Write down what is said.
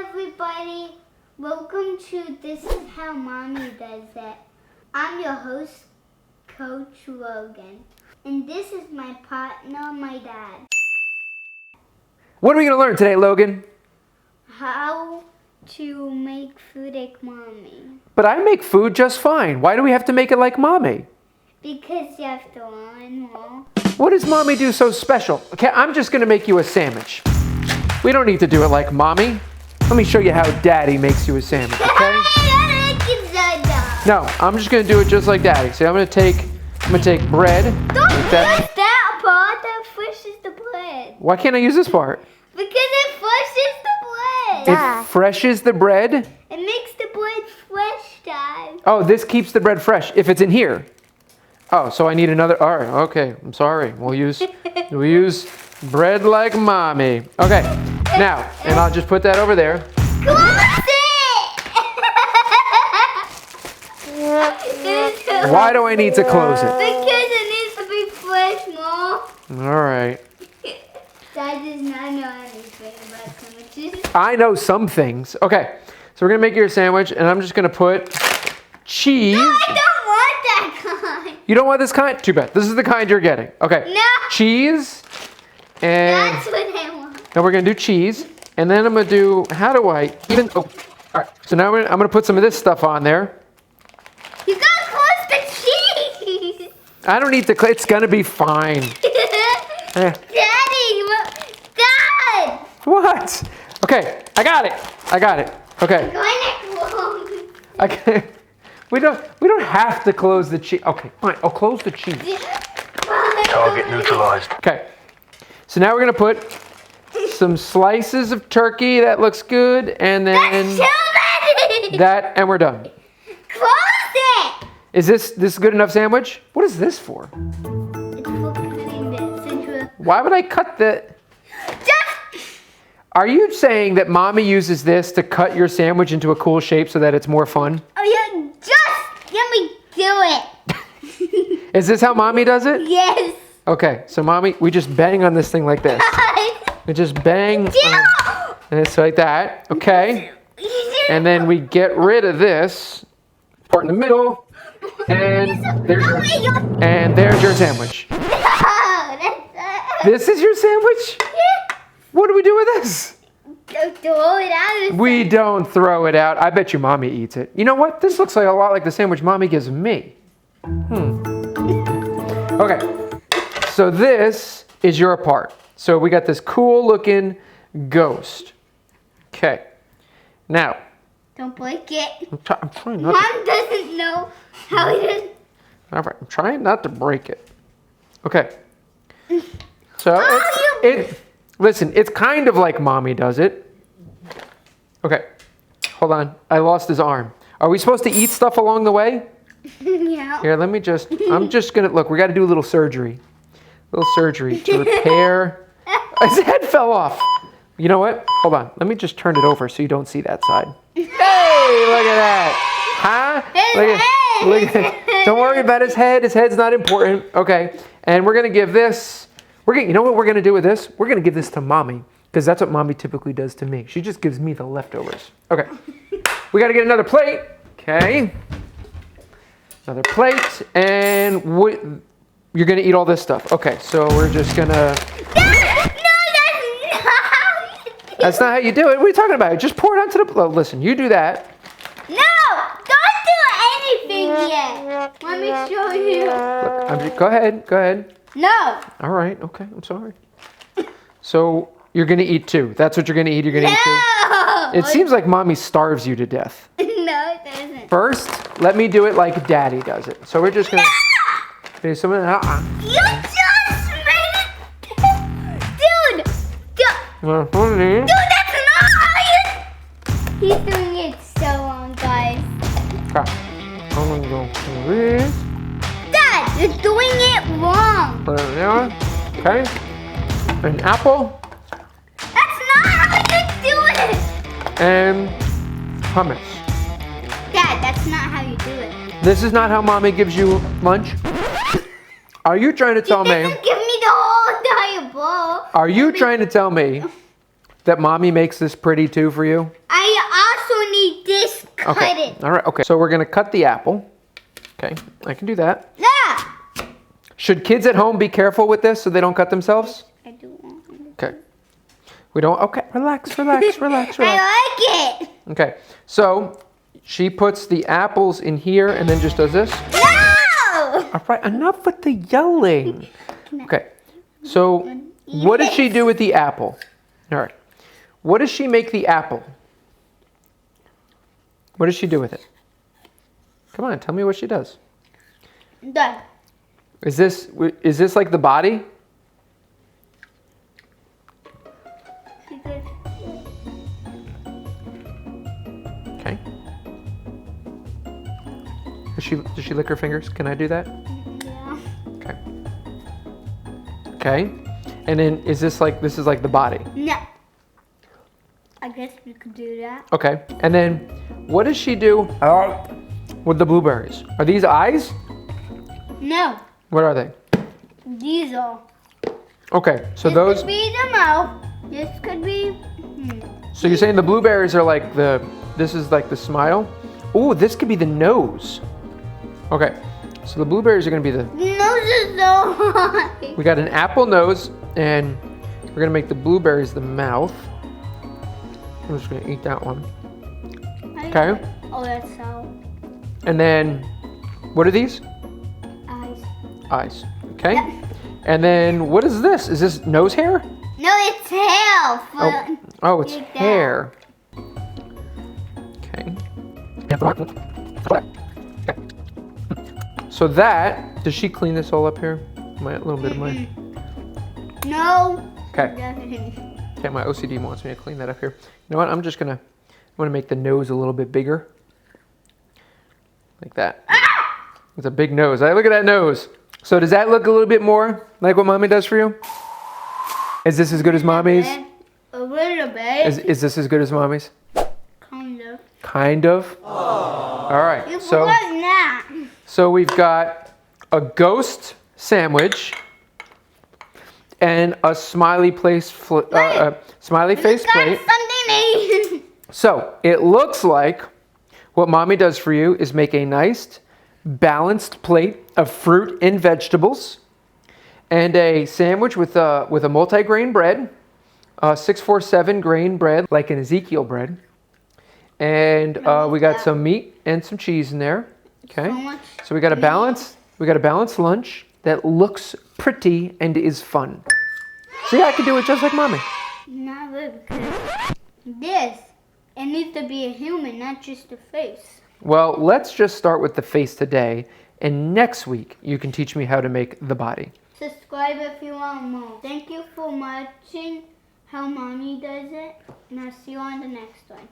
everybody. Welcome to This Is How Mommy Does It. I'm your host, Coach Logan. And this is my partner, my dad. What are we going to learn today, Logan? How to make food like mommy. But I make food just fine. Why do we have to make it like mommy? Because you have to learn more. What does mommy do so special? Okay, I'm just going to make you a sandwich. We don't need to do it like mommy. Let me show you how daddy makes you a sandwich, okay? No, I'm just going to do it just like daddy. See, I'm going to take bread. Don't use that part that freshes the bread. Why can't I use this part? Because it freshes the bread. It freshes the bread? It makes the bread fresh, Dad. Oh, this keeps the bread fresh if it's in here. Oh, so I need another. All right, okay. I'm sorry. We'll use bread like mommy. Okay, now, and I'll just put that over there. Close it! Why do I need to close it? Because it needs to be fresh, Mom. All right. Dad does not know anything about sandwiches. I know some things. Okay, so we're gonna make you a sandwich, and I'm just gonna put cheese. No, I don't want that kind. You don't want this kind? Too bad. This is the kind you're getting. Okay. No. Cheese. And That's what I want. now we're gonna do cheese, and then I'm gonna do. How do I even? Oh, all right. So now I'm gonna put some of this stuff on there. You gotta close the cheese. I don't need to. It's gonna be fine. Eh. Daddy, Dad. What? Okay, I got it. Okay. Okay. We don't have to close the cheese. Okay, fine. I'll close the cheese. Target neutralized. Okay. So now we're gonna put some slices of turkey. That looks good, and then That's too many. that, and we're done. Close it. Is this good enough sandwich? What is this for? It's for cutting this into a... Why would I cut the? Just... Are you saying that mommy uses this to cut your sandwich into a cool shape so that it's more fun? Oh yeah, just let me do it. Is this how mommy does it? Yes. Okay, so mommy, we just bang on this thing like this. We just bang on this like that. Okay. And then we get rid of this part in the middle. And there's your sandwich. This is your sandwich? What do we do with this? Throw it out. We don't throw it out. I bet your mommy eats it. You know what? This looks like a lot like the sandwich mommy gives me. Okay. So this is your part. So we got this cool looking ghost. Okay. Now. Don't break it. I'm trying not Mom doesn't know how it is. All right. I'm trying not to break it. Okay. So listen, it's kind of like mommy does it. Okay. Hold on. I lost his arm. Are we supposed to eat stuff along the way? Yeah. Here, let me just, I'm just going to, look, we got to do a little surgery. To repair. His head fell off. You know what? Hold on. Let me just turn it over so you don't see that side. Hey, look at that. Huh? Look at, don't worry about his head. His head's not important. Okay. And we're going to give this, you know what we're going to do with this? We're going to give this to mommy because that's what mommy typically does to me. She just gives me the leftovers. Okay. We got to get another plate. Okay. Another plate. And you're going to eat all this stuff. Okay. So we're just going to. That's not how you do it. What are you talking about? Just pour it onto the. Oh, listen, you do that. No! Don't do anything yet. Let me show you. Look, go ahead. No. All right. Okay. I'm sorry. So you're going to eat two. That's what you're going to eat. You're going to eat two. It seems like mommy starves you to death. No, it doesn't. First, let me do it like daddy does it. So we're just going to do some of that. You just made it. Dude, that's not how you... He's doing it so wrong, guys. I'm going to go for this. Dad, you're doing it wrong. Put it there. Okay. An apple. That's not how you do it. And hummus. Dad, that's not how you do it. This is not how mommy gives you lunch? Are you trying to tell me? Give me the whole entire bowl. Are you trying to tell me that mommy makes this pretty too for you? I Mommy, this cut Okay. it. All right. Okay. So we're gonna cut the apple. Okay. I can do that. Yeah. Should kids at home be careful with this so they don't cut themselves? I do want it. Okay. We don't. Okay. Relax. Relax. Relax. Relax. I like it. Okay. So she puts the apples in here and then just does this. No. All right. Enough with the yelling. Okay. So what does she do with the apple? All right. What does she make the apple? What does she do with it? Come on, tell me what she does. Done. Is this like the body? Okay. Does she lick her fingers? Can I do that? Yeah. Okay. Okay. And then this is like the body? No. I guess we could do that. Okay. And then what does she do with the blueberries? Are these eyes? No. What are they? These are. Okay. So This those. could be the mouth. This could be. So you're saying the blueberries are like this is like the smile? Ooh, this could be the nose. Okay. So the blueberries are gonna be the. Nose is so high. We got an apple nose, and we're gonna make the blueberries the mouth. I'm just gonna eat that one. Okay. Oh, that's so. And then, what are these? Eyes. Eyes. Okay. Yeah. And then, what is this? Is this nose hair? No, it's tail. Oh, oh, it's like that. hair. Okay. So that, does she clean this all up here? A little bit of mine. No. Okay. Definitely. Okay, my OCD wants me to clean that up here. You know what? I'm gonna make the nose a little bit bigger. Like that. It's a big nose. Look at that nose. So does that look a little bit more like what mommy does for you? Is this as good as mommy's? A little bit. Is this as good as mommy's? Kind of. Kind of. All right. You So forgot that. so we've got a ghost sandwich and a smiley face plate. Something Asian. So it looks like what mommy does for you is make a nice balanced plate of fruit and vegetables and a sandwich with a multi-grain bread, 647 grain bread like an Ezekiel bread, and we got some meat and some cheese in there. Okay, so we got a balanced lunch that looks pretty and is fun. See, I can do it just like mommy. Not really, because this, it needs to be a human, not just a face. Well, let's just start with the face today, and next week you can teach me how to make the body. Subscribe if you want more. Thank you for watching how mommy does it, and I'll see you on the next one.